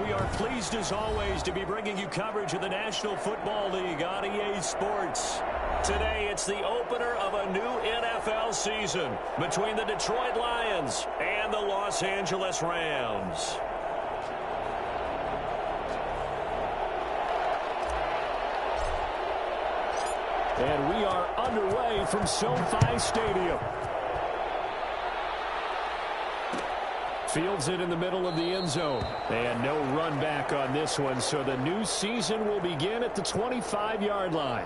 We are pleased as always to be bringing you coverage of the National Football League on EA Sports. Today it's the opener of a new NFL season between the Detroit Lions and the Los Angeles Rams. And we are underway from SoFi Stadium. Fields it in the middle of the end zone. And no run back on this one, so the new season will begin at the 25-yard line.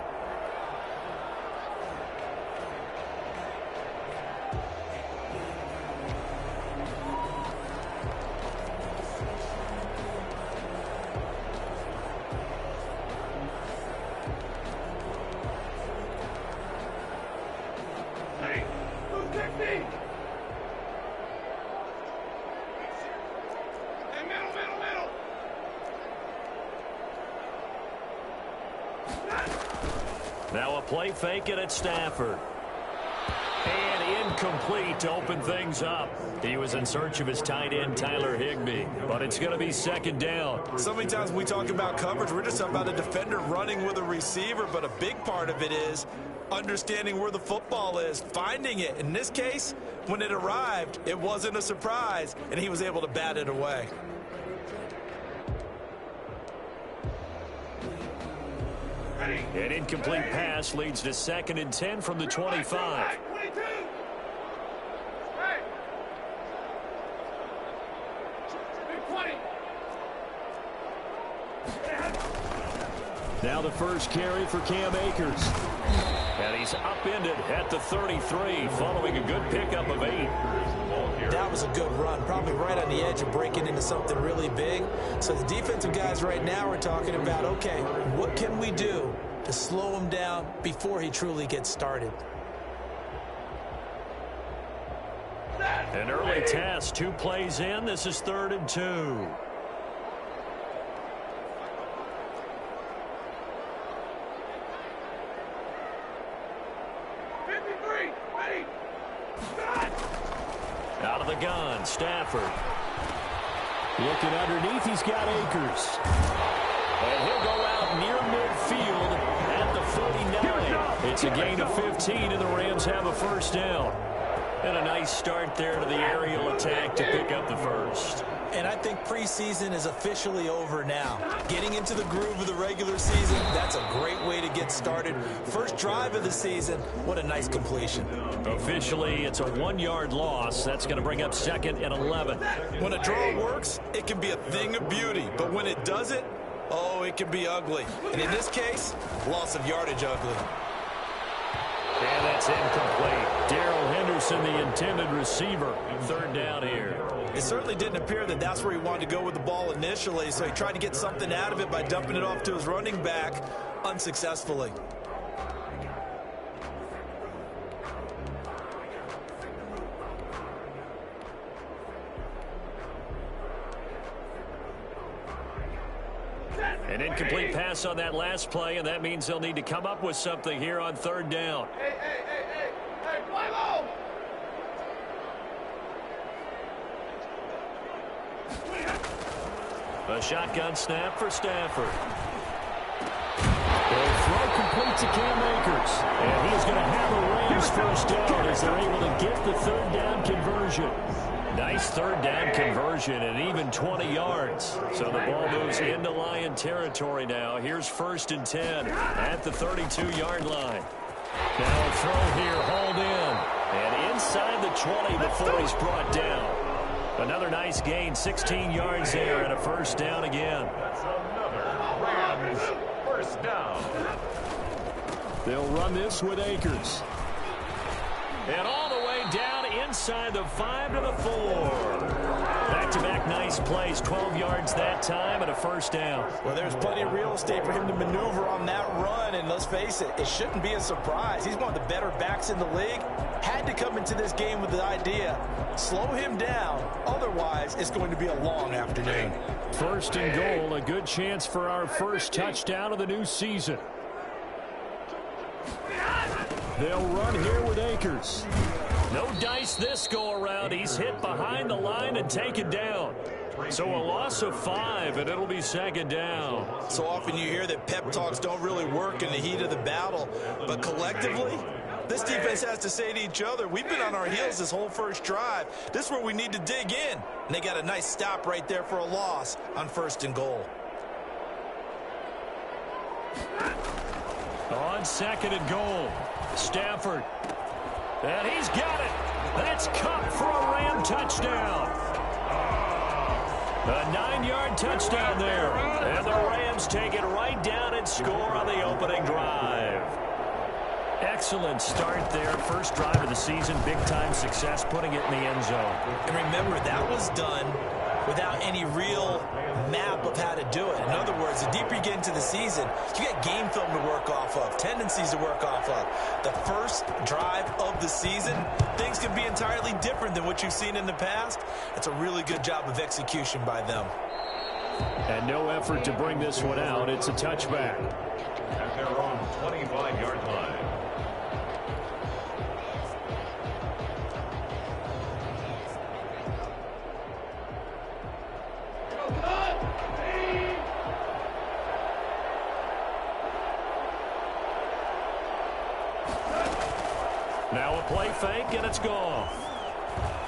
Now a play fake it at Stafford. And incomplete to open things up. He was in search of his tight end, Tyler Higbee. But it's going to be second down. So many times when we talk about coverage, we're just talking about a defender running with a receiver. But a big part of it is understanding where the football is, finding it. In this case, when it arrived, it wasn't a surprise, and he was able to bat it away. An incomplete pass leads to 2nd and 10 from the 25. Now the first carry for Cam Akers. And he's upended at the 33 following a good pickup of 8. That was a good run, probably right on the edge of breaking into something really big. So the defensive guys right now are talking about, okay, what can we do to slow him down before he truly gets started? An early test, 2 plays in. This is 3rd and 2. Out of the gun, Stafford. Looking underneath, he's got Akers. And he'll go out near midfield at the 49. It's a gain of 15, and the Rams have a first down. And a nice start there to the aerial attack to pick up the first. And I think preseason is officially over now. Getting into the groove of the regular season, that's a great way to get started. First drive of the season, what a nice completion. Officially, it's a 1-yard loss. That's going to bring up 2nd and 11. When a draw works, it can be a thing of beauty. But when it doesn't, oh, it can be ugly. And in this case, loss of yardage ugly. And that's incomplete. Darrell Henderson, the intended receiver. 3rd down here. It certainly didn't appear that that's where he wanted to go with the ball initially, so he tried to get something out of it by dumping it off to his running back unsuccessfully. An incomplete pass on that last play, and that means they'll need to come up with something here on 3rd down. Hey, fly low! A shotgun snap for Stafford. They'll throw complete to Cam Akers. And he's going to have a Rams first down as they're able to get the 3rd down conversion. Nice 3rd down conversion and even 20 yards. So the ball moves into Lion territory now. Here's 1st and 10 at the 32-yard line. Now a throw here, hauled in. And inside the 20 before he's brought down. Another nice gain, 16 yards there, and a first down again. That's another Rams first down. They'll run this with Akers. And all the way down inside the 5 to the 4. Back-to-back nice plays, 12 yards that time and a first down. Well, there's plenty of real estate for him to maneuver on that run, and let's face it, it shouldn't be a surprise. He's one of the better backs in the league. Had to come into this game with the idea, slow him down, otherwise it's going to be a long afternoon. 1st and goal, a good chance for our first touchdown of the new season. They'll run here with Akers. No dice this go around. He's hit behind the line and taken down. So a loss of 5, and it'll be second down. So often you hear that pep talks don't really work in the heat of the battle, but collectively, this defense has to say to each other, we've been on our heels this whole first drive. This is where we need to dig in. And they got a nice stop right there for a loss on 1st and goal. On 2nd and goal, Stafford. And he's got it. That's Cup for a Ram touchdown. A 9-yard touchdown there. And the Rams take it right down and score on the opening drive. Excellent start there. First drive of the season. Big-time success putting it in the end zone. And remember, that was done without any real map of how to do it. In other words, the deeper you get into the season, you got game film to work off of, tendencies to work off of. The first drive of the season, things can be entirely different than what you've seen in the past. It's a really good job of execution by them. And no effort to bring this one out. It's a touchback. At their own 25-yard line. Now a play fake, and it's gone.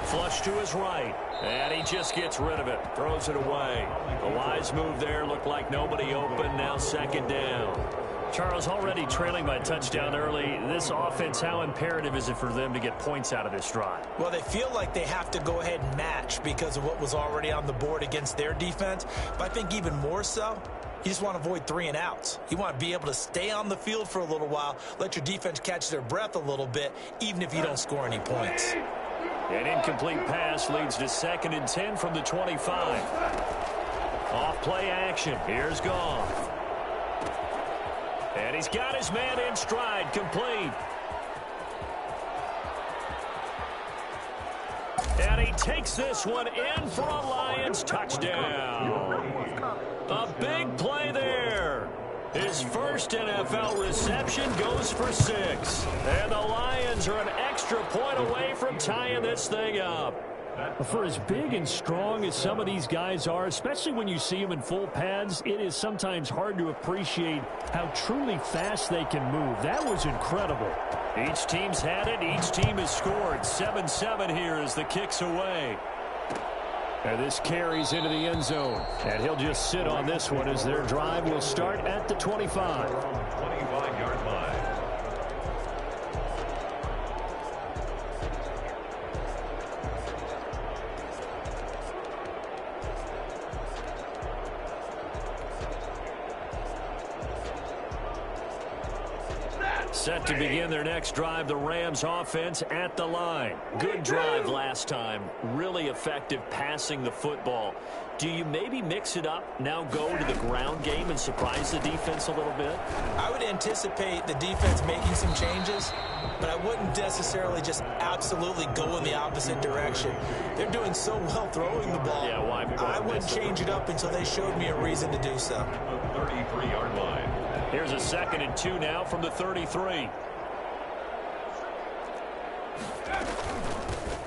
Flush to his right, and he just gets rid of it. Throws it away. A wise move there. Looked like nobody open. Now 2nd down. Charles, already trailing by a touchdown early. This offense, how imperative is it for them to get points out of this drive? Well, they feel like they have to go ahead and match because of what was already on the board against their defense. But I think even more so, you just want to avoid 3 and outs. You want to be able to stay on the field for a little while, let your defense catch their breath a little bit, even if you don't score any points. An incomplete pass leads to 2nd and 10 from the 25. Off play action. Here's Goff. And he's got his man in stride, complete. And he takes this one in for a Lions touchdown. A big play there. His first NFL reception goes for 6. And the Lions are an extra point away from tying this thing up. For as big and strong as some of these guys are, especially when you see them in full pads, it is sometimes hard to appreciate how truly fast they can move. That was incredible. Each team's had it. Each team has scored. 7-7 here as the kick's away. And this carries into the end zone. And he'll just sit on this one as their drive will start at the 25. 25-yard line. Set to begin their next drive, the Rams offense at the line. Good drive last time. Really effective passing the football. Do you maybe mix it up, now go to the ground game and surprise the defense a little bit? I would anticipate the defense making some changes, but I wouldn't necessarily just absolutely go in the opposite direction. They're doing so well throwing the ball. Yeah, why? I wouldn't change it up until they showed me a reason to do so. 33-yard line. Here's a 2nd and 2 now from the 33.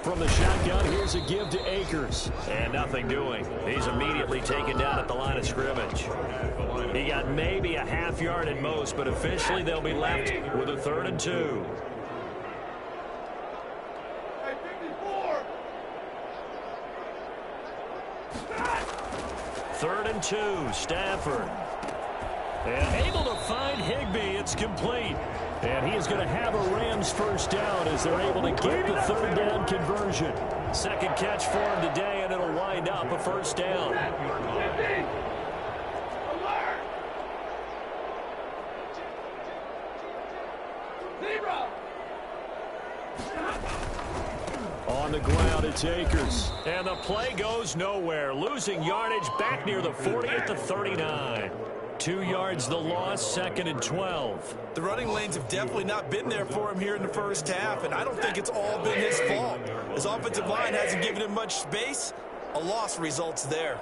From the shotgun, here's a give to Akers. And nothing doing. He's immediately taken down at the line of scrimmage. He got maybe a half yard at most, but officially they'll be left with a 3rd and 2. Third and 2, Stafford. And able to find Higbee. It's complete. And he is going to have a Rams first down as they're able to get the 3rd down conversion. Second catch for him today, and it'll wind up a first down. On the ground, it's Akers. And the play goes nowhere. Losing yardage back near the 40 at the 39. 2 yards the loss, 2nd and 12. The running lanes have definitely not been there for him here in the first half, and I don't think it's all been his fault. His offensive line hasn't given him much space. A loss results there.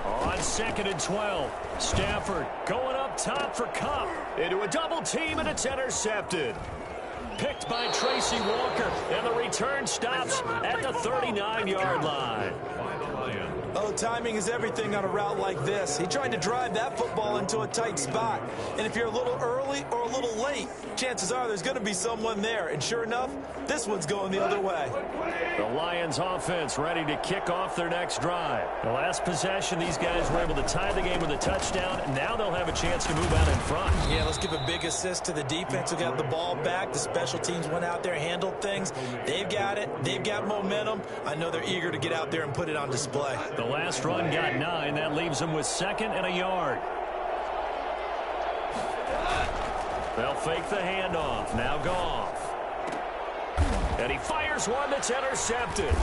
On 2nd and 12, Stafford going up top for Cup. Into a double team, and it's intercepted. Picked by Tracy Walker, and the return stops at the 39-yard line. Oh, timing is everything on a route like this. He tried to drive that football into a tight spot. And if you're a little early or a little late, chances are there's going to be someone there. And sure enough, this one's going the other way. The Lions offense ready to kick off their next drive. The last possession, these guys were able to tie the game with a touchdown, and now they'll have a chance to move out in front. Yeah, let's give a big assist to the defense who got the ball back. The special teams went out there, handled things. They've got it. They've got momentum. I know they're eager to get out there and put it on display. The last run got 9. That leaves them with 2nd and a yard. They'll fake the handoff. Now Goff. And he fires one that's intercepted.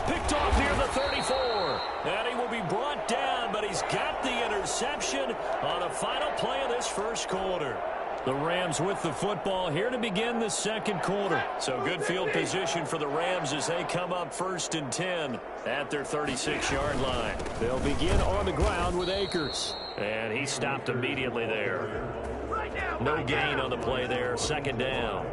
Picked off near the 34. And he will be brought down, but he's got the interception on the final play of this first quarter. The Rams with the football here to begin the second quarter. So good field position for the Rams as they come up 1st and 10 at their 36-yard line. They'll begin on the ground with Akers. And he stopped immediately there. No gain on the play there. 2nd down.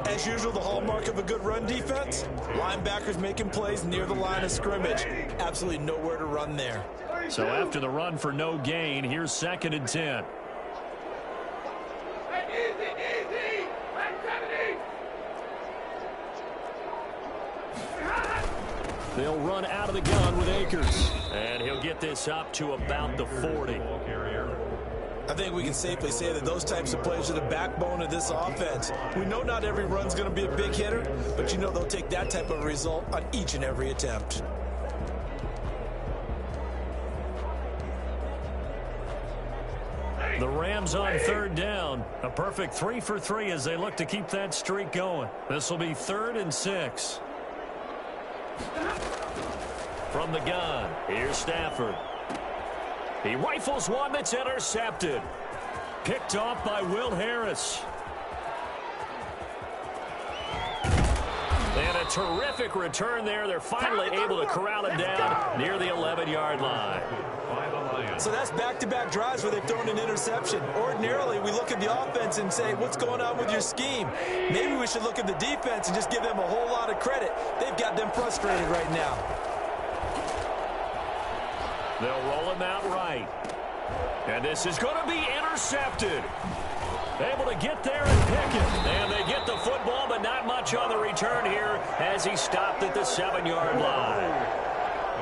As usual, the hallmark of a good run defense, linebackers making plays near the line of scrimmage. Absolutely nowhere to run there. So after the run for no gain, here's 2nd and 10. They'll run out of the gun with Akers. And he'll get this up to about the 40. I think we can safely say that those types of plays are the backbone of this offense. We know not every run's going to be a big hitter, but you know they'll take that type of result on each and every attempt. The Rams on 3rd down. A perfect 3 for 3 as they look to keep that streak going. This will be 3rd and 6. From the gun, here's Stafford. He rifles one that's intercepted. Picked off by Will Harris. And a terrific return there. They're finally able to corral him down near the 11-yard line. So that's back-to-back drives where they've thrown an interception. Ordinarily, we look at the offense and say, what's going on with your scheme? Maybe we should look at the defense and just give them a whole lot of credit. They've got them frustrated right now. They'll roll him out right. And this is going to be intercepted. Able to get there and pick it. And they get the football, but not much on the return here as he stopped at the 7-yard line.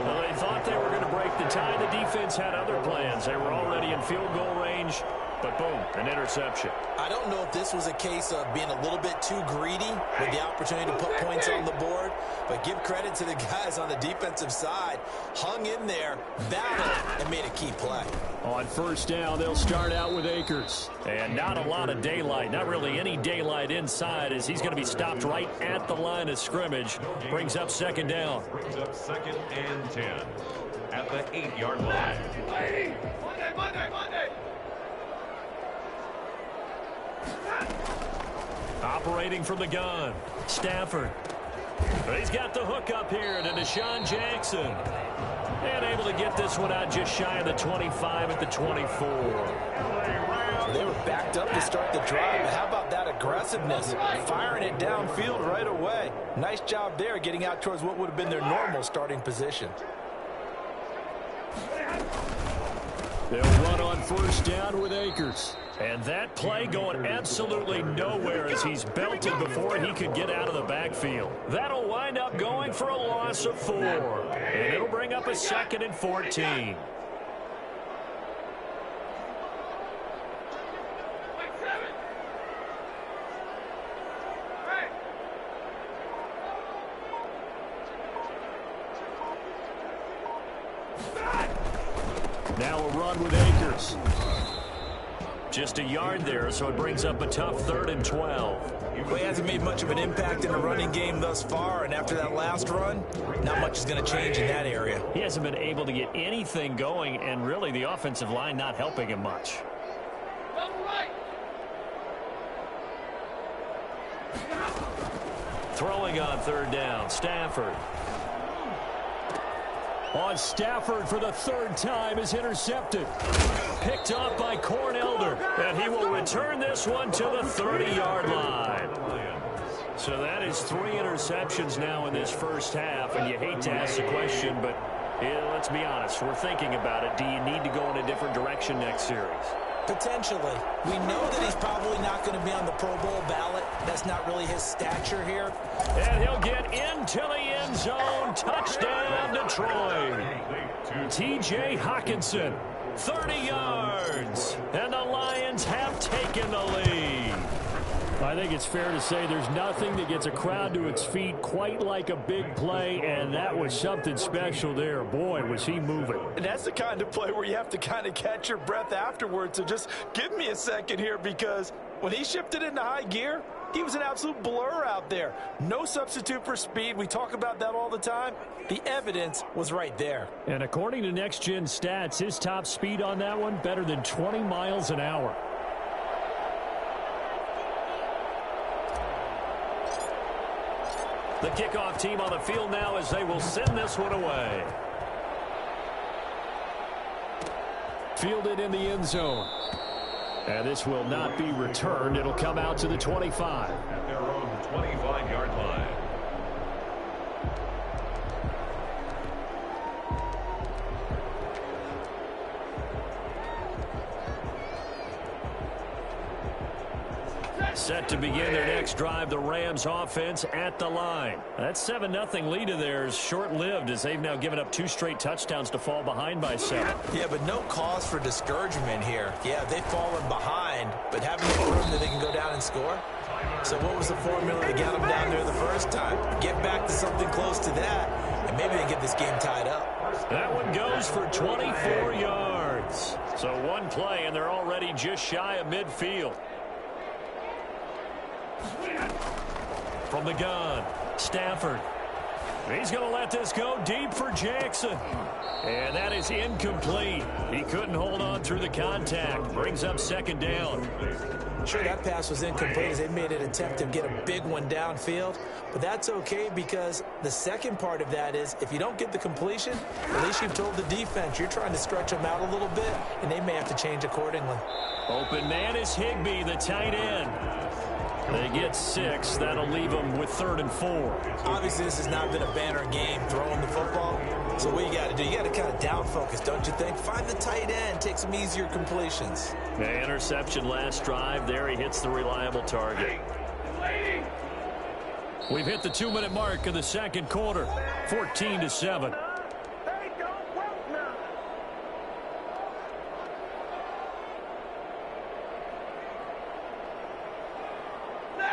Well, they thought they were going to break the tie. The defense had other plans. They were already in field goal range, but boom, an interception. I don't know if this was a case of being a little bit too greedy with the opportunity to put points on the board, but give credit to the guys on the defensive side. Hung in there, battled, and made a key play. On 1st down, they'll start out with Akers. And not a lot of daylight, not really any daylight inside as he's going to be stopped right at the line of scrimmage. Brings up 2nd down. Brings up 2nd and 10 at the 8-yard line. Monday. Operating from the gun, Stafford. He's got the hook up here to Deshaun Jackson. And able to get this one out just shy of the 25 at the 24. They were backed up to start the drive. How about that aggressiveness? Firing it downfield right away. Nice job there getting out towards what would have been their normal starting position. They'll run on 1st down with Akers. And that play going absolutely nowhere as he's belted before he could get out of the backfield. That'll wind up going for a loss of 4. And it'll bring up a 2nd and 14. Now a run with Akers. Just a yard there, so it brings up a tough 3rd and 12. Well, he hasn't made much of an impact in the running game thus far, and after that last run, not much is going to change in that area. He hasn't been able to get anything going, and really the offensive line not helping him much. Throwing on 3rd down, Stafford. On Stafford for the 3rd time is intercepted. Picked off by Corn Elder. And he will return this one to the 30-yard line. So that is 3 interceptions now in this first half, and you hate to ask the question, but yeah, let's be honest. We're thinking about it. Do you need to go in a different direction next series? Potentially. We know that he's probably not going to be on the Pro Bowl ballot. That's not really his stature here. And he'll get into the end zone. Touchdown, Detroit. T.J. Hawkinson, 30 yards. And the Lions have taken the lead. I think it's fair to say there's nothing that gets a crowd to its feet quite like a big play, and that was something special there. Boy, was he moving. And that's the kind of play where you have to kind of catch your breath afterwards. So just give me a second here, because when he shifted into high gear, he was an absolute blur out there. No substitute for speed. We talk about that all the time. The evidence was right there. And according to Next Gen Stats, his top speed on that one, better than 20 miles an hour. The kickoff team on the field now as they will send this one away. Fielded in the end zone. And this will not be returned. It'll come out to the 25. At their own 25-yard line. Set to begin their next drive, the Rams offense at the line. That 7-0 lead of theirs short-lived as they've now given up 2 straight touchdowns to fall behind by 7. Yeah, but no cause for discouragement here. Yeah, they've fallen behind, but having the room that they can go down and score. So what was the formula to get them down there the first time? Get back to something close to that, and maybe they get this game tied up. That one goes for 24 yards. So one play, and they're already just shy of midfield. From the gun, Stafford. He's going to let this go deep for Jackson. And that is incomplete. He couldn't hold on through the contact. Brings up second down. Sure, that pass was incomplete as they made an attempt to get a big one downfield. But that's okay, because the second part of that is if you don't get the completion, at least you've told the defense you're trying to stretch them out a little bit, and they may have to change accordingly. Open man is Higbee, the tight end. They get 6. That'll leave them with 3rd and 4. Obviously, this has not been a banner game throwing the football. So what you got to do, you got to kind of down focus, don't you think? Find the tight end, take some easier completions. The interception last drive. There he hits the reliable target. We've hit the 2-minute mark of the second quarter. 14-7.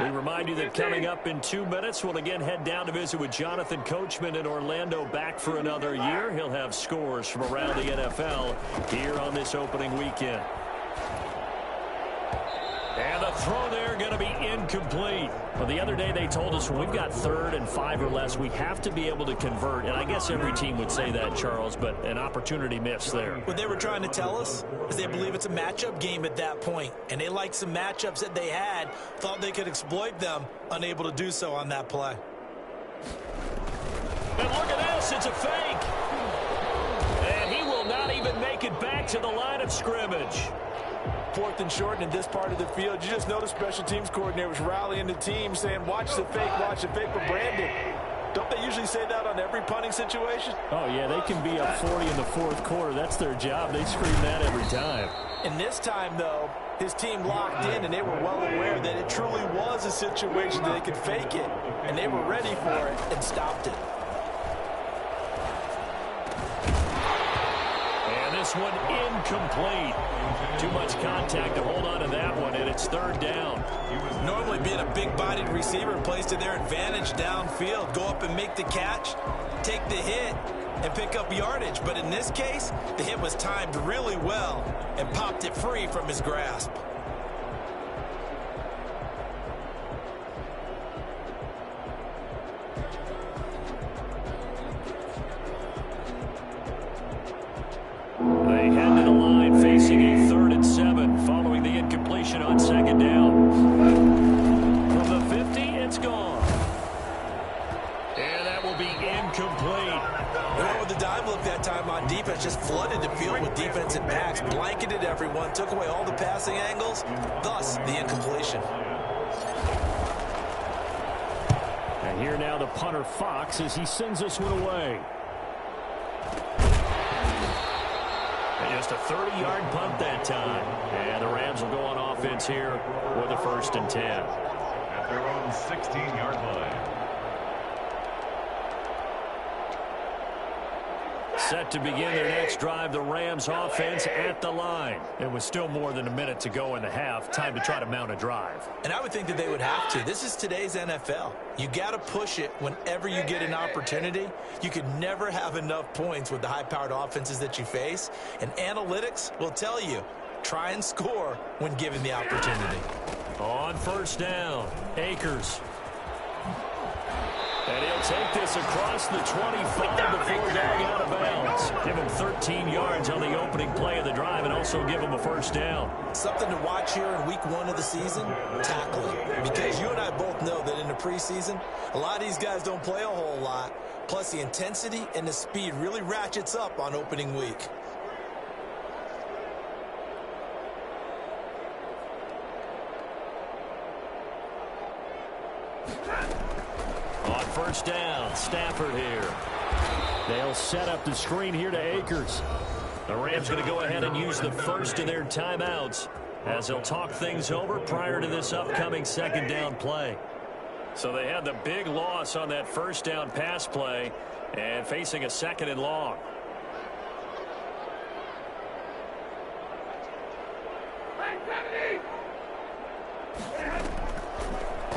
We remind you that coming up in 2 minutes, we'll again head down to visit with Jonathan Coachman in Orlando, back for another year. He'll have scores from around the NFL here on this opening weekend. And the throw there going to be incomplete. Well, the other day they told us when we've got 3rd and 5 or less, we have to be able to convert. And I guess every team would say that, Charles, but an opportunity missed there. What they were trying to tell us is they believe it's a matchup game at that point. And they liked some matchups that they had, thought they could exploit them, unable to do so on that play. And look at this, it's a fake. And he will not even make it back to the line of scrimmage. 4th and short, and in this part of the field, you just notice special teams coordinators rallying the team saying, watch the fake, but Brandon, don't they usually say that on every punting situation? Oh, yeah, they can be up 40 in the 4th quarter. That's their job. They scream that every time. And this time, though, his team locked in, and they were well aware that it truly was a situation that they could fake it, and they were ready for it and stopped it. And this one incomplete. Too much contact to hold on to that one, and it's 3rd down. Normally being a big-bodied receiver plays to their advantage downfield. Go up and make the catch, take the hit, and pick up yardage. But in this case, the hit was timed really well and popped it free from his grasp. They head to the line facing a 3rd and 7 following the incompletion on 2nd down. From the 50, it's gone. And that will be incomplete. They went with the dime look that time on defense, just flooded the field with defensive backs, blanketed everyone, took away all the passing angles, thus the incompletion. And here now the punter Fox as he sends this one away. And just a 30-yard punt that time. And the Rams will go on offense here with a 1st and 10. At their own 16-yard line. Set to begin their next drive, the Rams offense at the line. It was still more than a minute to go in the half. Time to try to mount a drive. And I would think that they would have to. This is today's NFL. You got to push it whenever you get an opportunity. You could never have enough points with the high-powered offenses that you face. And analytics will tell you, try and score when given the opportunity. On 1st down, Akers. And he'll take this across the 25 before going out of bounds. Give him 13 yards on the opening play of the drive and also give him a 1st down. Something to watch here in week 1 of the season, tackling. Because you and I both know that in the preseason, a lot of these guys don't play a whole lot. Plus the intensity and the speed really ratchets up on opening week. On 1st down, Stafford here. They'll set up the screen here to Akers. The Rams going to go ahead and use the first of their timeouts as they'll talk things over prior to this upcoming 2nd down play. So they had the big loss on that 1st down pass play and facing a 2nd and long.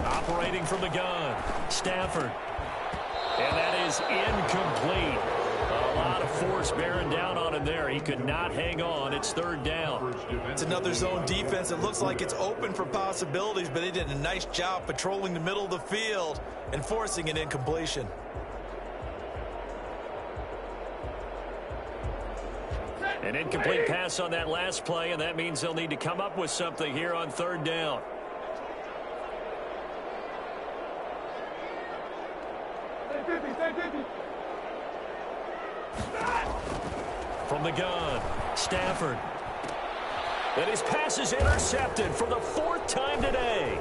Operating from the gun, Stafford. And that is incomplete. A lot of force bearing down on him there. He could not hang on. It's 3rd down. It's another zone defense. It looks like it's open for possibilities, but they did a nice job patrolling the middle of the field and forcing an incompletion. An incomplete pass on that last play, and that means they'll need to come up with something here on 3rd down. From the gun, Stafford. And his pass is intercepted for the 4th time today.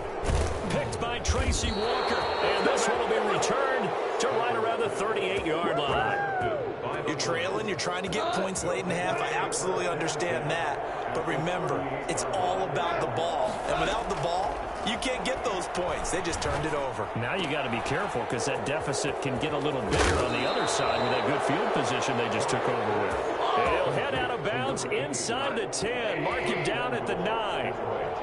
Picked by Tracy Walker. And this one will be returned to right around the 38-yard line. You're trailing. You're trying to get points late in the half. I absolutely understand that. But remember, it's all about the ball. And without the ball, you can't get those points. They just turned it over. Now you got to be careful because that deficit can get a little bigger on the other side with that good field position they just took over with. And he'll head out of bounds inside the 10. Mark him down at the 9.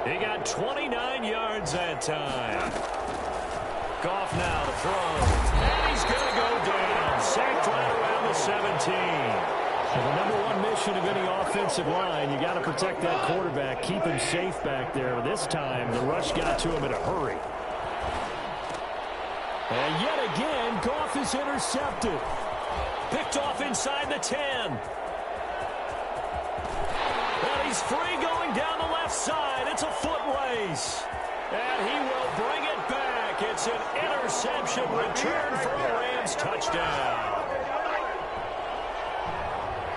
He got 29 yards that time. Goff now to throw. And he's going to go down. Sacked right around the 17. And the #1 mission of any offensive line, you got to protect that quarterback, keep him safe back there. This time, the rush got to him in a hurry. And yet again, Goff is intercepted. Picked off inside the 10. And he's free going down the left side. It's a foot race. And he will bring it back. It's an interception return for a Rams touchdown.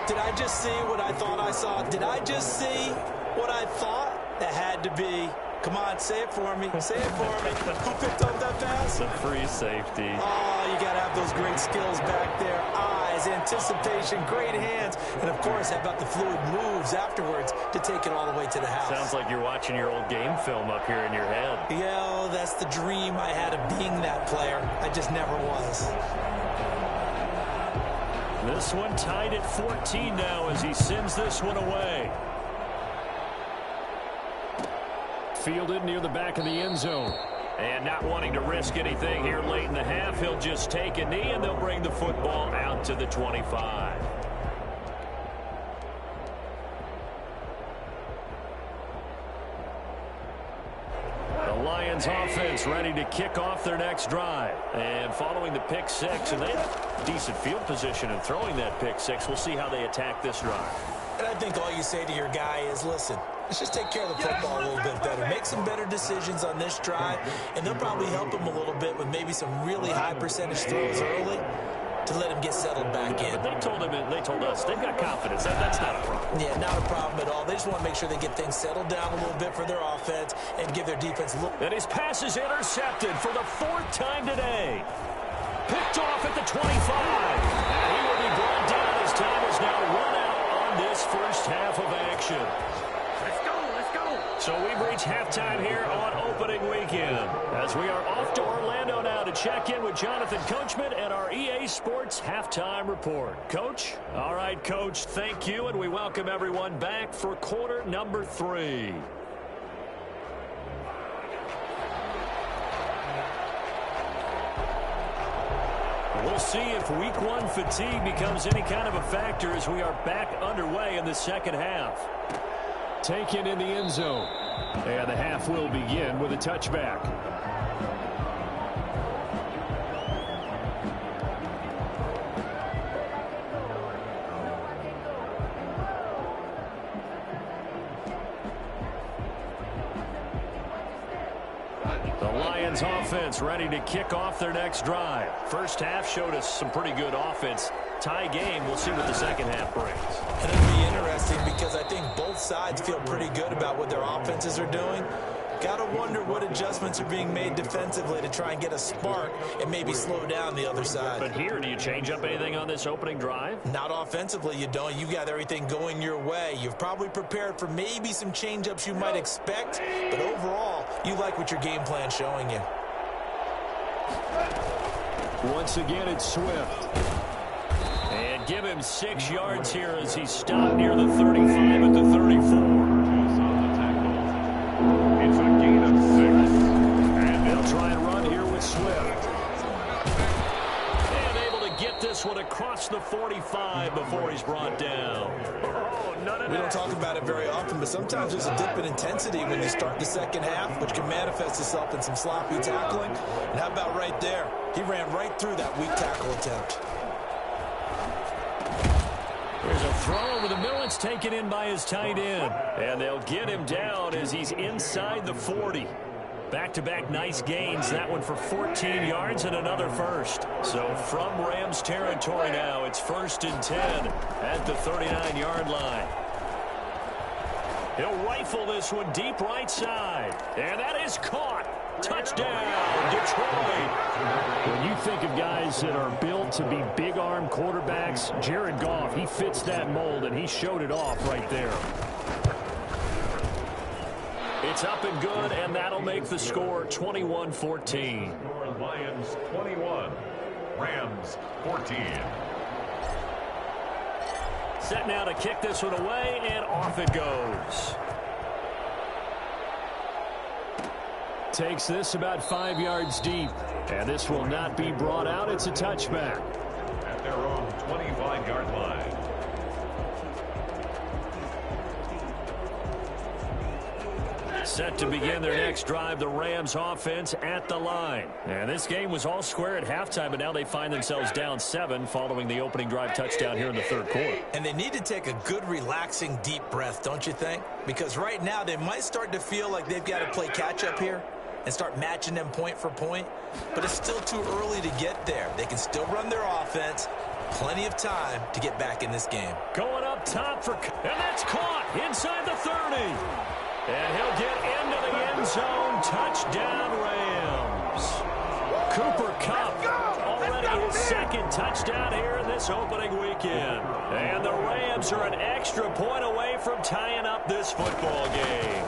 Did I just see what I thought I saw? Did I just see what I thought? That had to be. Come on, say it for me. Say it for me. Who picked up that pass? The free safety. Oh, you got to have those great skills back there. Eyes, anticipation, great hands. And, of course, how about the fluid moves afterwards to take it all the way to the house? Sounds like you're watching your old game film up here in your head. Yeah, that's the dream I had of being that player. I just never was. This one tied at 14 now as he sends this one away. Fielded near the back of the end zone. And not wanting to risk anything here late in the half, he'll just take a knee and they'll bring the football out to the 25. Lions offense ready to kick off their next drive. And following the pick six, and they have decent field position in throwing that pick six. We'll see how they attack this drive. And I think all you say to your guy is, listen, let's just take care of the football a little bit better. Make some better decisions on this drive, and they'll probably help him a little bit with maybe some really high percentage throws early. to let him get settled back in. But they told us they've got confidence. That's not a problem. Yeah, not a problem at all. They just want to make sure they get things settled down a little bit for their offense and give their defense a little. And his pass is intercepted for the 4th time today. Picked off at the 25. And he will be brought down as time is now run out on this first half of action. Let's go, let's go. So we've reached halftime here on opening weekend as we are off to Orlando now to check in with Jonathan Coachman and our EA Sports halftime report. Coach? All right, Coach, thank you, and we welcome everyone back for quarter number 3. We'll see if week 1 fatigue becomes any kind of a factor as we are back underway in the second half. Taken in the end zone. And the half will begin with a touchback. The Lions offense ready to kick off their next drive. First half showed us some pretty good offense. Tie game. We'll see what the second half brings. And it'll be interesting because I think both sides feel pretty good about what their offenses are doing. Got to wonder what adjustments are being made defensively to try and get a spark and maybe slow down the other side. But here, do you change up anything on this opening drive? Not offensively, you don't. You got everything going your way. You've probably prepared for maybe some change-ups you might expect, but overall, you like what your game plan's showing you. Once again, it's Swift. And give him 6 yards here as he's stopped near the 35 at the 34. It's a gain of 6. And they'll try and run here with Swift. And able to get this one across the 45 before he's brought down. Oh, none of that. We don't talk about it very often, but sometimes there's a dip in intensity when you start the second half, which can manifest itself in some sloppy tackling. And how about right there? He ran right through that weak tackle attempt. There's a throw over the middle. It's taken in by his tight end. And they'll get him down as he's inside the 40. Back-to-back nice gains. That one for 14 yards and another first. So from Rams territory now, it's 1st and 10 at the 39-yard line. He'll rifle this one deep right side. And that is caught. Touchdown, Detroit. When you think of guys that are built to be big-arm quarterbacks, Jared Goff, he fits that mold, and he showed it off right there. It's up and good, and that'll make the score 21-14. Lions 21, Rams 14. Set now to kick this one away, and off it goes. Takes this about 5 yards deep, and this will not be brought out. It's a touchback. At their own 25-yard line. Set to begin their next drive, the Rams offense at the line. And this game was all square at halftime, but now they find themselves down 7 following the opening drive touchdown here in the third quarter. And they need to take a good, relaxing, deep breath, don't you think? Because right now they might start to feel like they've got to play catch-up here and start matching them point for point. But it's still too early to get there. They can still run their offense. Plenty of time to get back in this game. Going up top for, and that's caught inside the 30. And he'll get into the end zone. Touchdown, Rams. Cooper Kupp already his second touchdown here in this opening weekend. And the Rams are an extra point away from tying up this football game.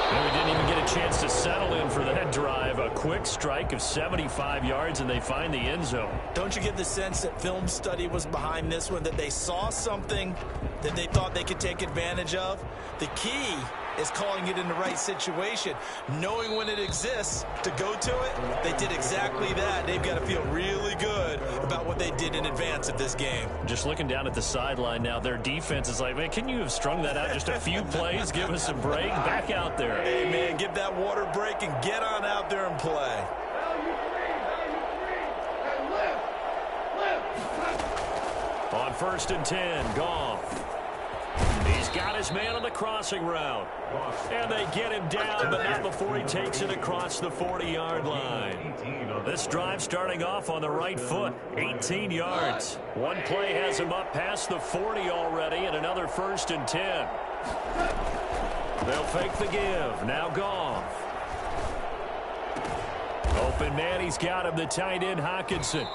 And we didn't even get a chance to settle in for that drive. A quick strike of 75 yards, and they find the end zone. Don't you get the sense that film study was behind this one, that they saw something that they thought they could take advantage of? The key is calling it in the right situation, knowing when it exists to go to it. They did exactly that. They've got to feel really good about what they did in advance of this game. Just looking down at the sideline now, their defense is like, man, can you have strung that out just a few plays? Give us a break. Back out there. Hey, man, give that water break and get on out there and play. On 1st and 10, Goff. He's got his man on the crossing route. And they get him down, but not before he takes it across the 40-yard line. This drive starting off on the right foot, 18 yards. One play has him up past the 40 already, and another 1st and 10. They'll fake the give. Now Goff. Open man, he's got him, the tight end Hockenson.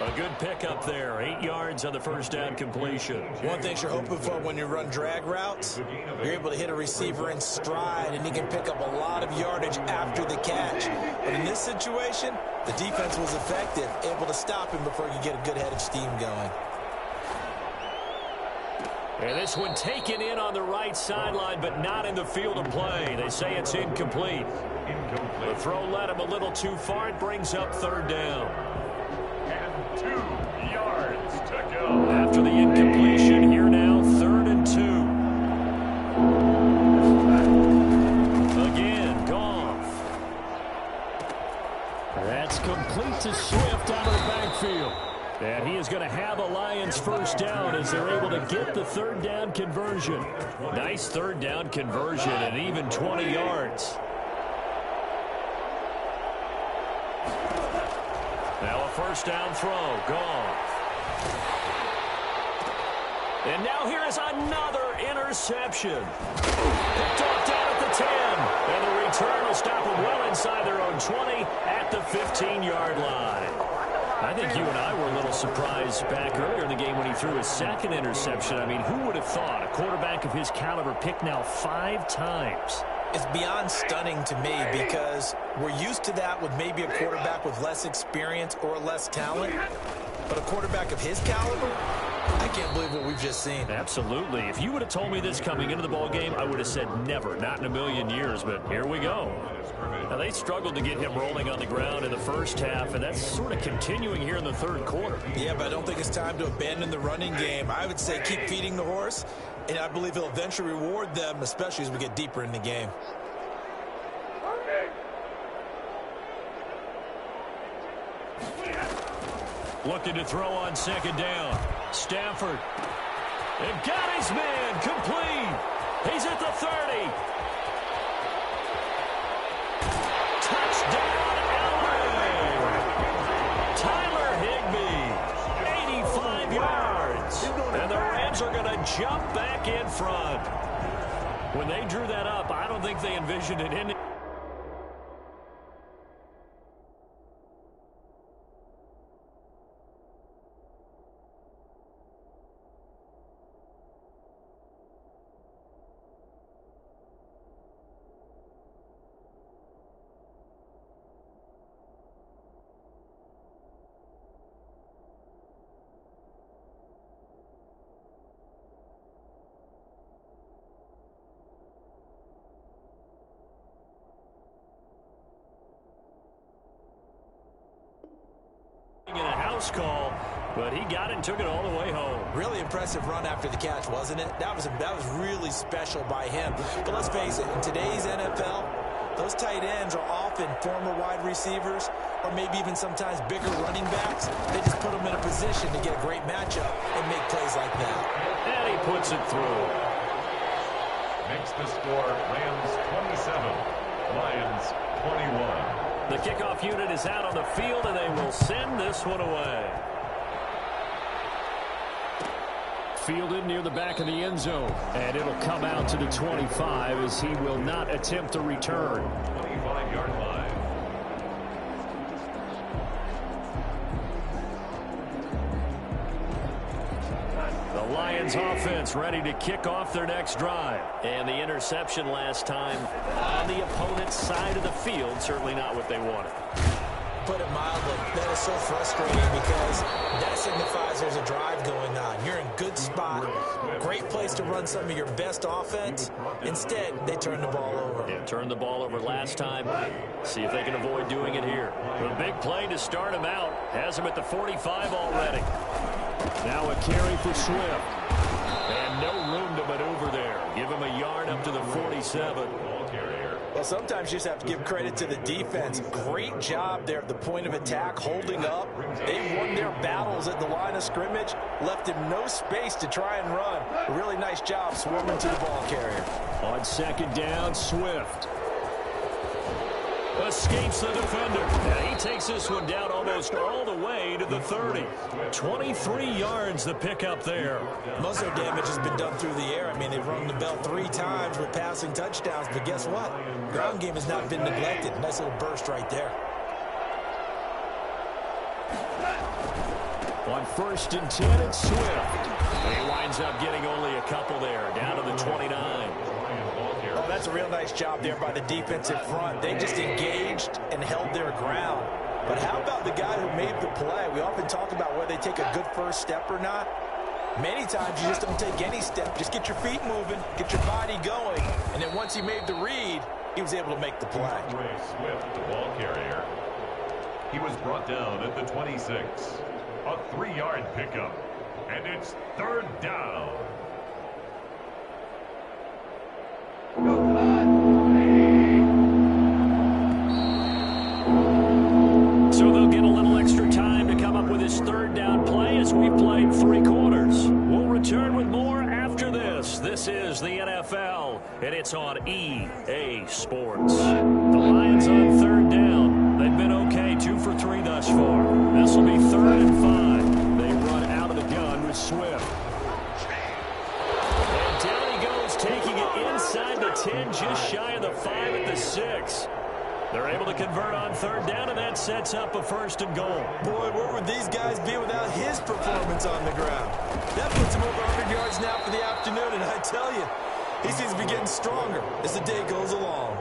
A good pickup there, 8 yards on the 1st down completion. One thing you're hoping for when you run drag routes, you're able to hit a receiver in stride, and he can pick up a lot of yardage after the catch. But in this situation, the defense was effective, able to stop him before you get a good head of steam going. And this one taken in on the right sideline, but not in the field of play. They say it's incomplete. The throw led him a little too far. It brings up 3rd down. And 2 yards to go. After the incompletion, here now, 3rd and 2. Again, Goff. That's complete to Swift out of the backfield. And he is going to have a Lions 1st down as they're able to get the 3rd down conversion. Nice 3rd down conversion and even 20 yards. Now a 1st down throw. Goff. And now here is another interception. Picked off down at the 10. And the return will stop them well inside their own 20 at the 15-yard line. I think you and I were a little surprised back earlier in the game when he threw his 2nd interception. I mean, who would have thought a quarterback of his caliber picked now 5 times? It's beyond stunning to me because we're used to that with maybe a quarterback with less experience or less talent. But a quarterback of his caliber, I can't believe what we've just seen. Absolutely. If you would have told me this coming into the ball game, I would have said never, not in a million years. But here we go. Now, they struggled to get him rolling on the ground in the 1st half, and that's sort of continuing here in the 3rd quarter. Yeah, but I don't think it's time to abandon the running game. I would say keep feeding the horse, and I believe he'll eventually reward them, especially as we get deeper in the game. Looking to throw on 2nd down. Stafford. And got his man complete. He's at the 30. Touchdown, LA. Tyler Higbee. 85 yards. And the Rams are going to jump back in front. When they drew that up, I don't think they envisioned it ending. In a house call, but he got it and took it all the way home. Really impressive run after the catch, wasn't it? That was really special by him. But let's face it, in today's NFL, those tight ends are often former wide receivers or maybe even sometimes bigger running backs. They just put them in a position to get a great matchup and make plays like that. And he puts it through. Makes the score Rams 27, Lions 21. The kickoff unit is out on the field, and they will send this one away. Fielded near the back of the end zone, and it'll come out to the 25 as he will not attempt a return. 25-yard line. The Lions offense ready to kick off their next drive. And the interception last time on the opponent's side of the field, certainly not what they wanted. Put it mildly, that is so frustrating because that signifies there's a drive going on. You're in good spot, great place to run some of your best offense. Instead, they turn the ball over. Yeah, turned the ball over last time. See if they can avoid doing it here. A big play to start him out. Has him at the 45 already. Now a carry for Swift. And no room to maneuver there. Give him a yard up to the 47. Ball carrier, Well, sometimes you just have to give credit to the defense. Great job there at the point of attack, holding up. They won their battles at the line of scrimmage, left him no space to try and run. A really nice job swarming to the ball carrier. On second down, Swift escapes the defender. And he takes this one down almost all the way to the 30. 23 yards the pickup there. Most of their damage has been done through the air. I mean, they've rung the bell 3 times with passing touchdowns, but guess what? Ground game has not been neglected. Nice little burst right there. On 1st and 10, it's Swift. He winds up getting only a couple there, down to the 29. Oh, that's a real nice job there by the defensive front. They just engaged and held their ground. But how about the guy who made the play? We often talk about whether they take a good first step or not. Many times you just don't take any step. Just get your feet moving, get your body going. And then once he made the read, he was able to make the play. Swift, the ball carrier. He was brought down at the 26. A 3-yard pickup. And it's 3rd down. So they'll get a little extra time to come up with his 3rd down play as we've played 3 quarters. We'll return with more after this. This is the NFL, and it's on EA Sports. The Lions on 3rd down. They've been okay, 2 for 3 thus far. This will be 3rd and 5. They run out of the gun with Swift. And down he goes, taking it inside the 10, just shy of the 5 at the 6. They're able to convert on 3rd down, and that sets up a 1st and goal. Boy, where would these guys be without his performance on the ground? That puts him over 100 yards now for the afternoon, and I tell you, he seems to be getting stronger as the day goes along.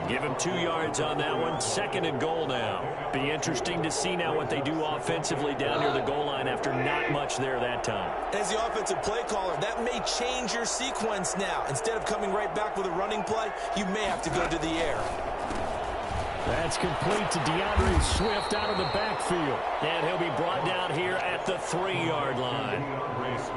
Give him 2 yards on that one. 2nd and goal now. Be interesting to see now what they do offensively down near the goal line after not much there that time. As the offensive play caller, that may change your sequence now. Instead of coming right back with a running play, you may have to go to the air. That's complete to DeAndre Swift out of the backfield. And he'll be brought down here at the 3-yard line.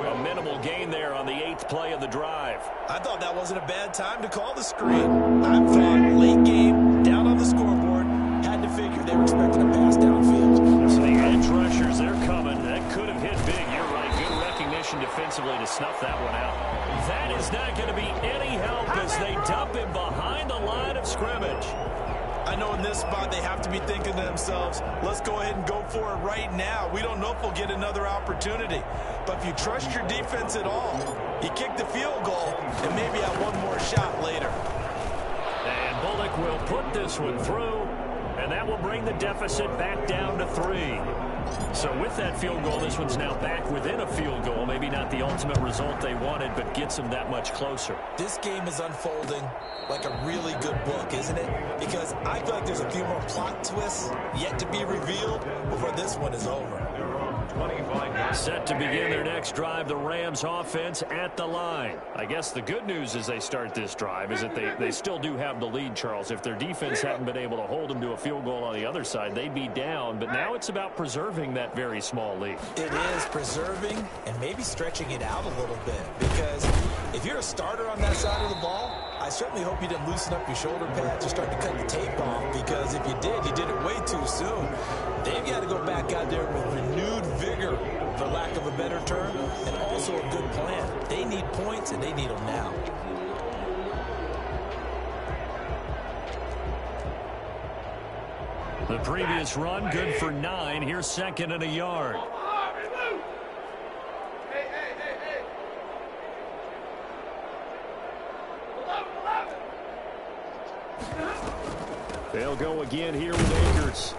A minimal gain there on the 8th play of the drive. I thought that wasn't a bad time to call the screen. I thought late game, down on the scoreboard, had to figure they were expecting a pass downfield. So the edge rushers, they're coming. That could have hit big. You're right. Good recognition defensively to snuff that one out. That is not going to be any help as they dump him behind the line of scrimmage. I know in this spot they have to be thinking to themselves, let's go ahead and go for it right now. We don't know if we'll get another opportunity. But if you trust your defense at all, you kick the field goal and maybe have one more shot later. And Bullock will put this one through, and that will bring the deficit back down to 3. So with that field goal, this one's now back within a field goal. Maybe not the ultimate result they wanted, but gets them that much closer. This game is unfolding like a really good book, isn't it? Because I feel like there's a few more plot twists yet to be revealed before this one is over. Set to begin their next drive, the Rams offense at the line. I guess the good news as they start this drive is that they still do have the lead, Charles. If their defense hadn't been able to hold them to a field goal on the other side, they'd be down. But now it's about preserving that very small lead. It is preserving and maybe stretching it out a little bit. Because if you're a starter on that side of the ball, I certainly hope you didn't loosen up your shoulder pads or start to cut the tape off. Because if you did it way too soon. They've got to go back out there with renewed vigor, for lack of a better term, and also a good plan. They need points, and they need them now. The previous run, good for 9. Here's 2nd and a yard. They'll go again here with Akers.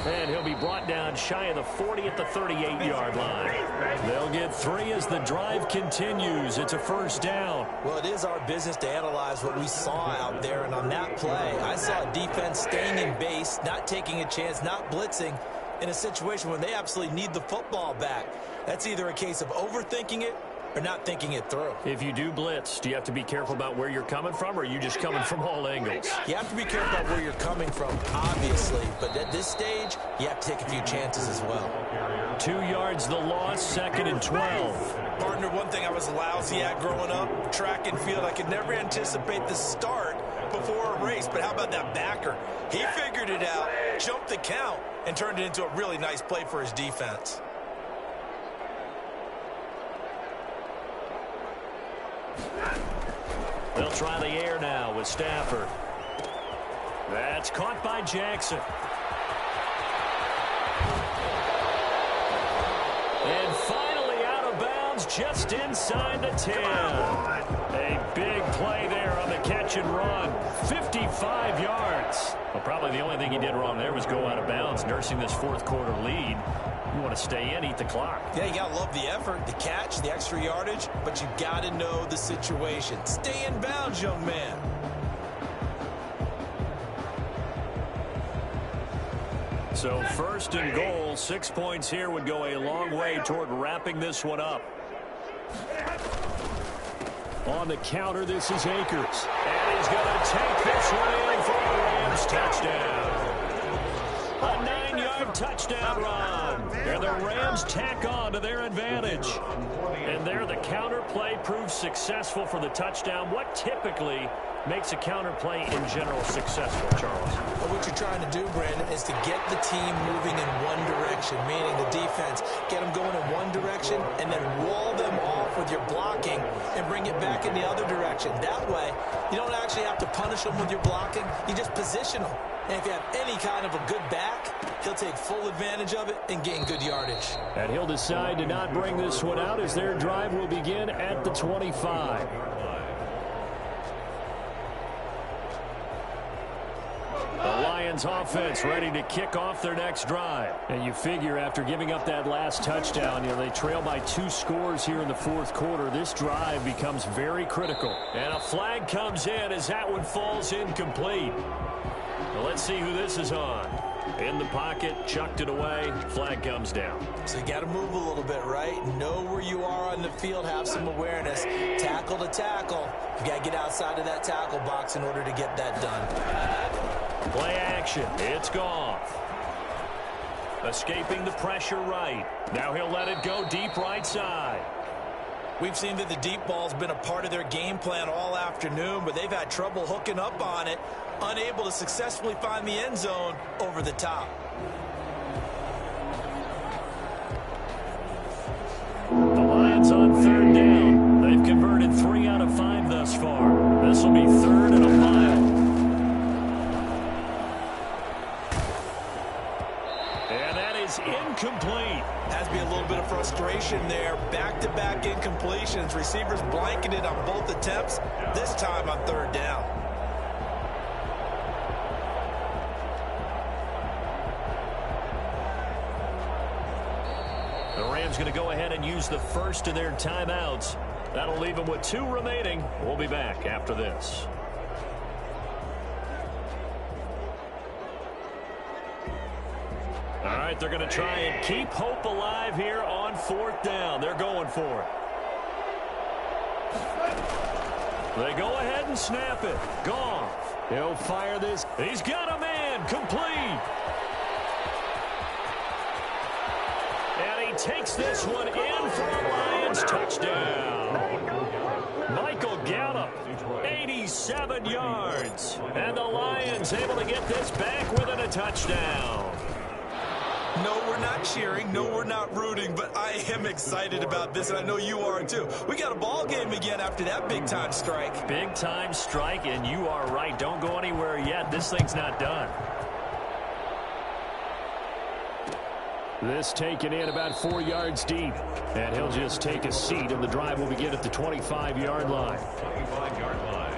And he'll be brought down shy of the 40 at the 38-yard line. They'll get 3 as the drive continues. It's a 1st down. Well, it is our business to analyze what we saw out there. And on that play, I saw a defense staying in base, not taking a chance, not blitzing in a situation where they absolutely need the football back. That's either a case of overthinking it or not thinking it through. If you do blitz, do you have to be careful about where you're coming from, or are you just coming from all angles? You have to be careful about where you're coming from, obviously. But at this stage, you have to take a few chances as well. 2 yards the loss, 2nd and 12. Partner, one thing I was lousy at growing up, track and field. I could never anticipate the start before a race, but how about that backer? He figured it out, jumped the count, and turned it into a really nice play for his defense. They'll try the air now with Stafford. That's caught by Jackson. And finally out of bounds just inside the 10. A big play there on the catch and run. 55 yards. Well, probably the only thing he did wrong there was go out of bounds, nursing this fourth quarter lead. You want to stay in, eat the clock. Yeah, you got to love the effort, the catch, the extra yardage, but you got to know the situation. Stay in bounds, young man. So first and goal, 6 points here would go a long way toward wrapping this one up. On the counter, this is Akers. And he's going to take this one in for a Rams touchdown. A 9-yard touchdown run. And the Rams tack on to their advantage. And there the counter play proves successful for the touchdown. What typically makes a counter play in general successful, Charles? Well, what you're trying to do, Brandon, is to get the team moving in one direction, meaning the defense, get them going in one direction and then wall them off with your blocking and bring it back in the other direction. That way, you don't actually have to punish them with your blocking. You just position them. And if you have any kind of a good back, he'll take full advantage of it and gain good yardage. And he'll decide to not bring this one out as their drive will begin at the 25. The Lions offense ready to kick off their next drive. And you figure after giving up that last touchdown, they trail by 2 scores here in the fourth quarter. This drive becomes very critical. And a flag comes in as that one falls incomplete. Well, let's see who this is on. In the pocket, chucked it away, flag comes down. So you got to move a little bit, right? Know where you are on the field, have some awareness. Tackle to tackle. You got to get outside of that tackle box in order to get that done. Play action. It's Goff. Escaping the pressure right. Now he'll let it go deep right side. We've seen that the deep ball's been a part of their game plan all afternoon, but they've had trouble hooking up on it, unable to successfully find the end zone over the top. The Lions on third down. They've converted 3 out of 5 thus far. This will be 3rd and a mile. And that is incomplete. Has to be a little bit of frustration there. Back-to-back incompletions. Receivers blanketed on both attempts, this time on 3rd down. The Rams going to go ahead and use the first of their timeouts. That'll leave them with 2 remaining. We'll be back after this. All right, they're going to try and keep hope alive here on 4th down. They're going for it. They go ahead and snap it. Goff. He'll fire this. He's got a man. Complete. And he takes this one in for a Lions touchdown. Michael Gallup, 87 yards. And the Lions able to get this back within a touchdown. No, we're not cheering. No, we're not rooting, but I am excited about this, and I know you are too. We got a ball game again after that big-time strike. Big-time strike, and you are right. Don't go anywhere yet. This thing's not done. This taken in about 4 yards deep, and he'll just take a seat, and the drive will begin at the 25-yard line. 25-yard line.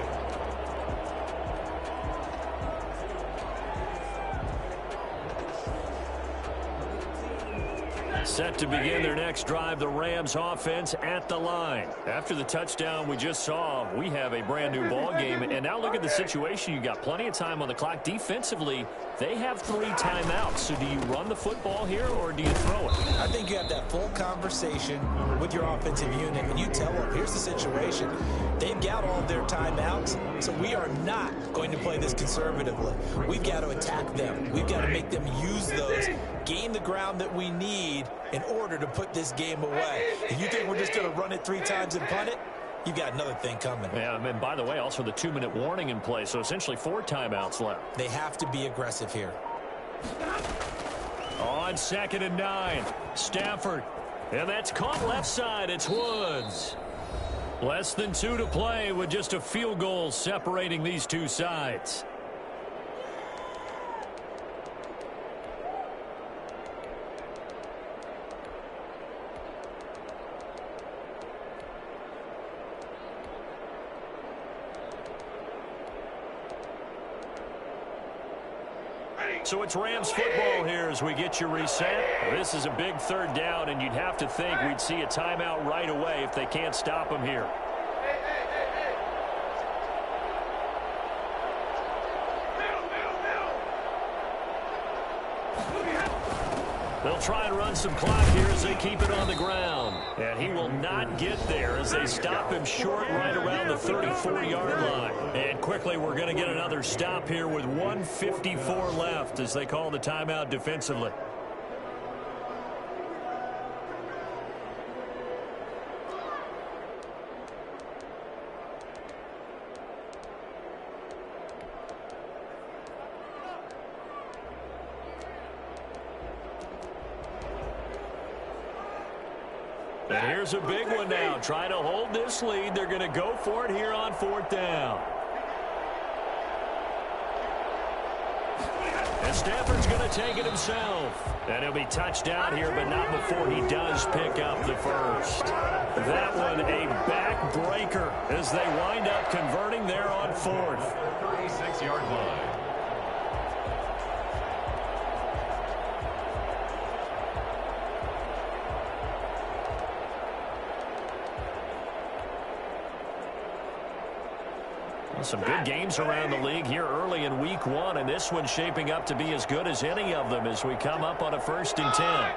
Set to begin their next drive, the Rams offense at the line. After the touchdown we just saw, we have a brand new ball game. And now look at the situation. You got plenty of time on the clock. Defensively, they have 3 timeouts. So do you run the football here or do you throw it? I think you have that full conversation with your offensive unit, and you tell them, here's the situation. They've got all of their timeouts, so we are not going to play this conservatively. We've got to attack them. We've got to make them use those, gain the ground that we need in order to put this game away. If you think we're just going to run it 3 times and punt it, you got another thing coming. Yeah, and by the way, also the 2-minute warning in play, so essentially 4 timeouts left. They have to be aggressive here. On 2nd and 9, Stafford. And that's caught left side. It's Woods. Less than 2 to play with just a field goal separating these two sides. So it's Rams football here as we get you reset. This is a big 3rd down, and you'd have to think we'd see a timeout right away if they can't stop them here. They'll try and run some clock here as they keep it on the ground. And he will not get there as they stop him short right around the 34-yard line. And quickly we're going to get another stop here with 1:54 left as they call the timeout defensively. And here's a big one now. Trying to hold this lead. They're going to go for it here on 4th down. And Stafford's going to take it himself. And he'll be touched down here, but not before he does pick up the first. That one a backbreaker as they wind up converting there on 4th. 36-yard line. Some good games around the league here early in week 1, and this one's shaping up to be as good as any of them as we come up on a 1st and 10.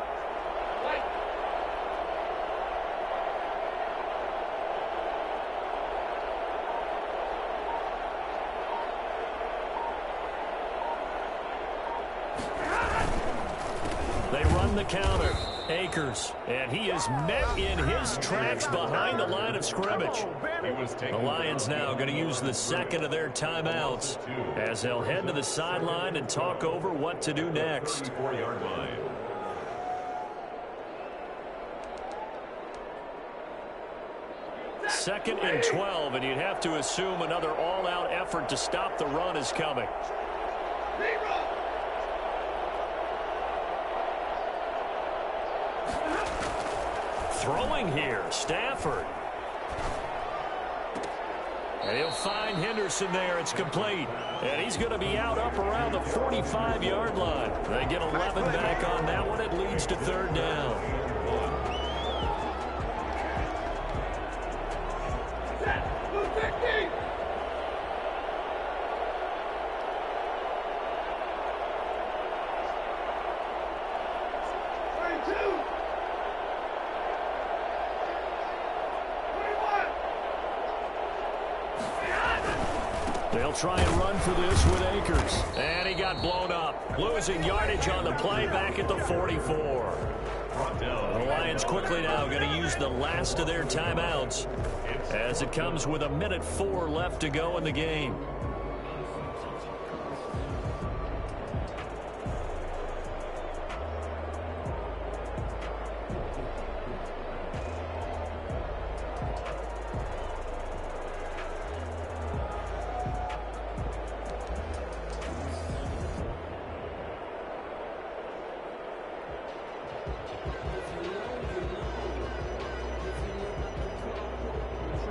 They run the counter. Akers, and he is met in his tracks behind the line of scrimmage. The Lions now going to use the 2nd of their timeouts as they'll head to the sideline and talk over what to do next. 34-yard line. Second and 12, and you'd have to assume another all-out effort to stop the run is coming. Throwing here, Stafford. And he'll find Henderson there. It's complete. And he's going to be out up around the 45-yard line. They get 11 back on that one. It leads to 3rd down. They'll try and run for this with Akers. And he got blown up. Losing yardage on the play back at the 44. The Lions quickly now going to use the last of their timeouts as it comes with 1:04 left to go in the game.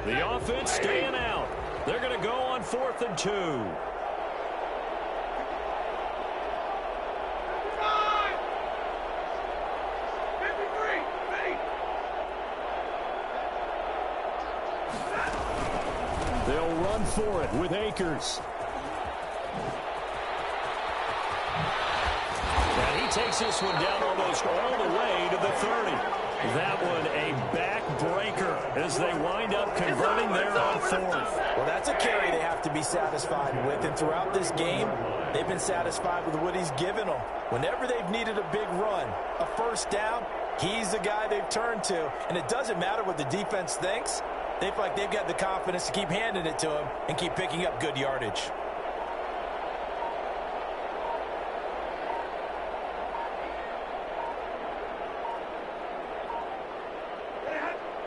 The offense staying out. They're going to go on 4th and 2. They'll run for it with Akers. And he takes this one down almost all the way to the 30. That one a backbreaker as they wind up converting there on 4th. Well, that's a carry they have to be satisfied with. And throughout this game, they've been satisfied with what he's given them. Whenever they've needed a big run, a 1st down, he's the guy they've turned to. And it doesn't matter what the defense thinks. They feel like they've got the confidence to keep handing it to him and keep picking up good yardage.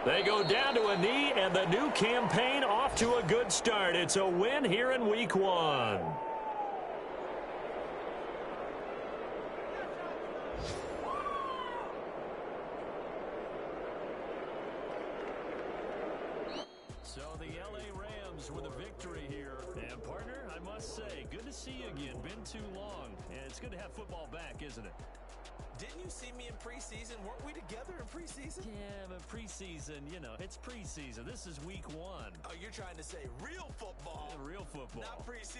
They go down to a knee, and the new campaign off to a good start. It's a win here in Week 1. So the L.A. Rams with a victory here. And, partner, I must say, good to see you again. Been too long. And it's good to have football back, isn't it? Didn't you see me in preseason? Weren't we together in preseason? Yeah, but preseason, you know, it's preseason. This is Week 1. Oh, you're trying to say real football. Real football. Not preseason.